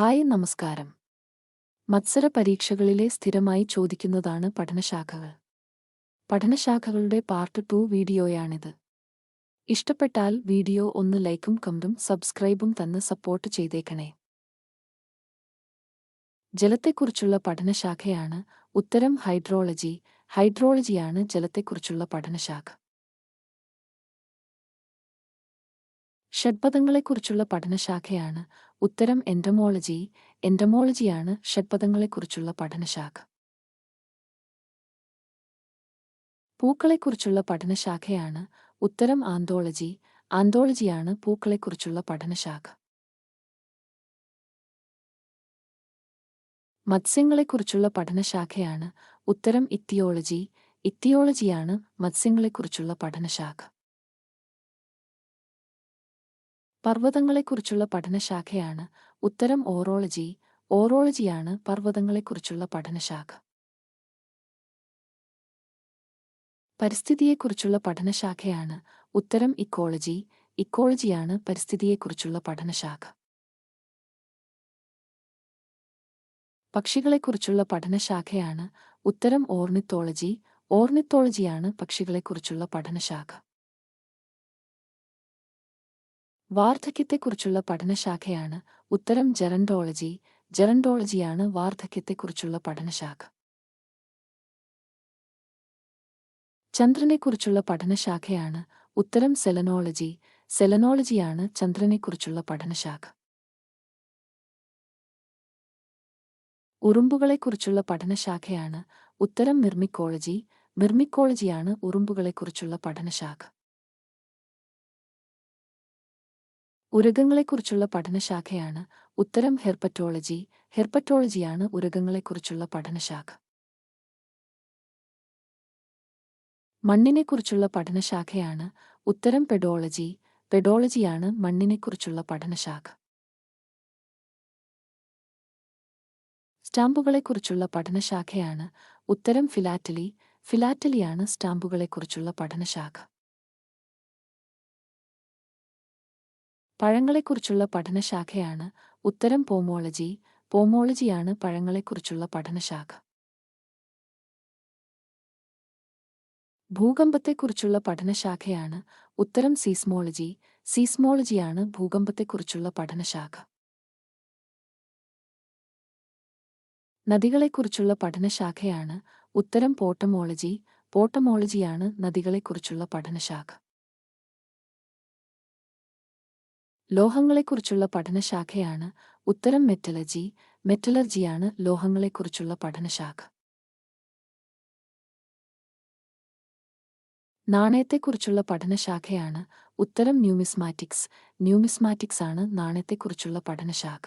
Hi നമസ്കാരം. മത്സര പരീക്ഷകളിലെ സ്ഥിരമായി ചോദിക്കുന്നതാണ് പഠനശാഖകൾ. പഠനശാഖകളുടെ പാർട്ട് 2 വീഡിയോയാണിത്. ഇഷ്ടപ്പെട്ടാൽ വീഡിയോ ഒന്ന് ലൈക്കും കമന്റും സബ്സ്ക്രൈബും തന്ന് സപ്പോർട്ട് ചെയ്തേക്കണേ. ജലത്തെക്കുറിച്ചുള്ള പഠനശാഖയാണ് ഉത്തരം ഹൈഡ്രോളജി. ഹൈഡ്രോളജിയാണ് ജലത്തെക്കുറിച്ചുള്ള പഠനശാഖ. ഷഡ്പദങ്ങളെക്കുറിച്ചുള്ള പഠനശാഖയാണ് ഉത്തരം എൻറ്റമോളജി. എൻറ്റമോളജിയാണ് ഷഡ്പദങ്ങളെക്കുറിച്ചുള്ള പഠനശാഖ. പൂക്കളെക്കുറിച്ചുള്ള പഠനശാഖയാണ് ഉത്തരം ആന്തോളജി. ആന്തോളജിയാണ് പൂക്കളെക്കുറിച്ചുള്ള പഠനശാഖ. മത്സ്യങ്ങളെക്കുറിച്ചുള്ള പഠനശാഖയാണ് ഉത്തരം ഇത്തിയോളജി. ഇത്തിയോളജിയാണ് മത്സ്യങ്ങളെക്കുറിച്ചുള്ള പഠനശാഖ. പർവ്വതങ്ങളെക്കുറിച്ചുള്ള പഠനശാഖയാണ് ഉത്തരം ഓറോളജി. ഓറോളജിയാണ് പർവ്വതങ്ങളെക്കുറിച്ചുള്ള പഠനശാഖ. പരിസ്ഥിതിയെക്കുറിച്ചുള്ള പഠനശാഖയാണ് ഉത്തരം ഇക്കോളജി. ഇക്കോളജിയാണ് പരിസ്ഥിതിയെക്കുറിച്ചുള്ള പഠനശാഖ. പക്ഷികളെക്കുറിച്ചുള്ള പഠനശാഖയാണ് ഉത്തരം ഓർണിത്തോളജി. ഓർണിത്തോളജിയാണ് പക്ഷികളെക്കുറിച്ചുള്ള പഠനശാഖ. വാർദ്ധക്യത്തെക്കുറിച്ചുള്ള പഠനശാഖയാണ് ഉത്തരം ജെറന്റോളജി. ജെറന്റോളജിയാണ് വാർദ്ധക്യത്തെക്കുറിച്ചുള്ള പഠനശാഖ. ചന്ദ്രനെക്കുറിച്ചുള്ള പഠനശാഖയാണ് ഉത്തരം സെലനോളജി. സെലനോളജിയാണ് ചന്ദ്രനെക്കുറിച്ചുള്ള പഠനശാഖ. ഉറുമ്പുകളെക്കുറിച്ചുള്ള പഠനശാഖയാണ് ഉത്തരം മിർമിക്കോളജി. മിർമിക്കോളജിയാണ് ഉറുമ്പുകളെക്കുറിച്ചുള്ള പഠനശാഖ. ഉരഗങ്ങളെക്കുറിച്ചുള്ള പഠനശാഖയാണ് ഉത്തരം ഹെർപ്പറ്റോളജി. ഹെർപ്പറ്റോളജിയാണ് ഉരഗങ്ങളെക്കുറിച്ചുള്ള പഠനശാഖ. മണ്ണിനെക്കുറിച്ചുള്ള പഠനശാഖയാണ് ഉത്തരം പെഡോളജി. പെഡോളജിയാണ് മണ്ണിനെക്കുറിച്ചുള്ള പഠനശാഖ. സ്റ്റാമ്പുകളെക്കുറിച്ചുള്ള പഠനശാഖയാണ് ഉത്തരം ഫിലാറ്റലി. ഫിലാറ്റലിയാണ് സ്റ്റാമ്പുകളെക്കുറിച്ചുള്ള പഠനശാഖ. പഴങ്ങളെക്കുറിച്ചുള്ള പഠനശാഖയാണ് ഉത്തരം പോമോളജി. പോമോളജിയാണ് പഴങ്ങളെക്കുറിച്ചുള്ള പഠനശാഖ. ഭൂകമ്പത്തെക്കുറിച്ചുള്ള പഠനശാഖയാണ് ഉത്തരം സീസ്മോളജി. സീസ്മോളജിയാണ് ഭൂകമ്പത്തെക്കുറിച്ചുള്ള പഠനശാഖ. നദികളെക്കുറിച്ചുള്ള പഠനശാഖയാണ് ഉത്തരം പോട്ടമോളജി. പോട്ടമോളജിയാണ് നദികളെക്കുറിച്ചുള്ള പഠനശാഖ. ലോഹങ്ങളെക്കുറിച്ചുള്ള പഠനശാഖയാണ് ഉത്തരം മെറ്റലജി. മെറ്റലർജിയാണ് ലോഹങ്ങളെക്കുറിച്ചുള്ള പഠനശാഖ. നാണയത്തെക്കുറിച്ചുള്ള പഠനശാഖയാണ് ഉത്തരം ന്യൂമിസ്മാറ്റിക്സ്. ന്യൂമിസ്മാറ്റിക്സ് ആണ് നാണയത്തെക്കുറിച്ചുള്ള പഠനശാഖ.